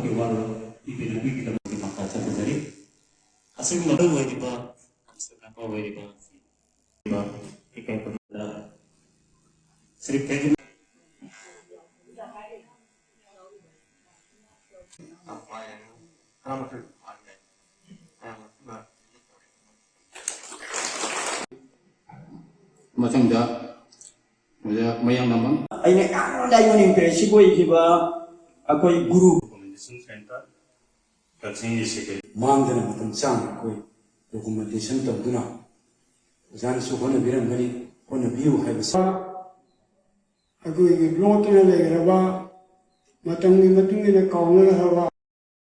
की वारो इपिनगी की तब की माता चतुरी असली मदर हुए दिबा सकापा हुए दिबा इकाई पड़ा सिर्फ कैदी apa yang kamu ada macam dah mayang namang aine ano dai moni pe siboi kiba akoi guru recommendation center kaching isi mangdana matam chang akoi documentation tabduna jan su hona biram gani hona biu haibasa akoi gi blot na le graba matam ni matung ni kaunga haba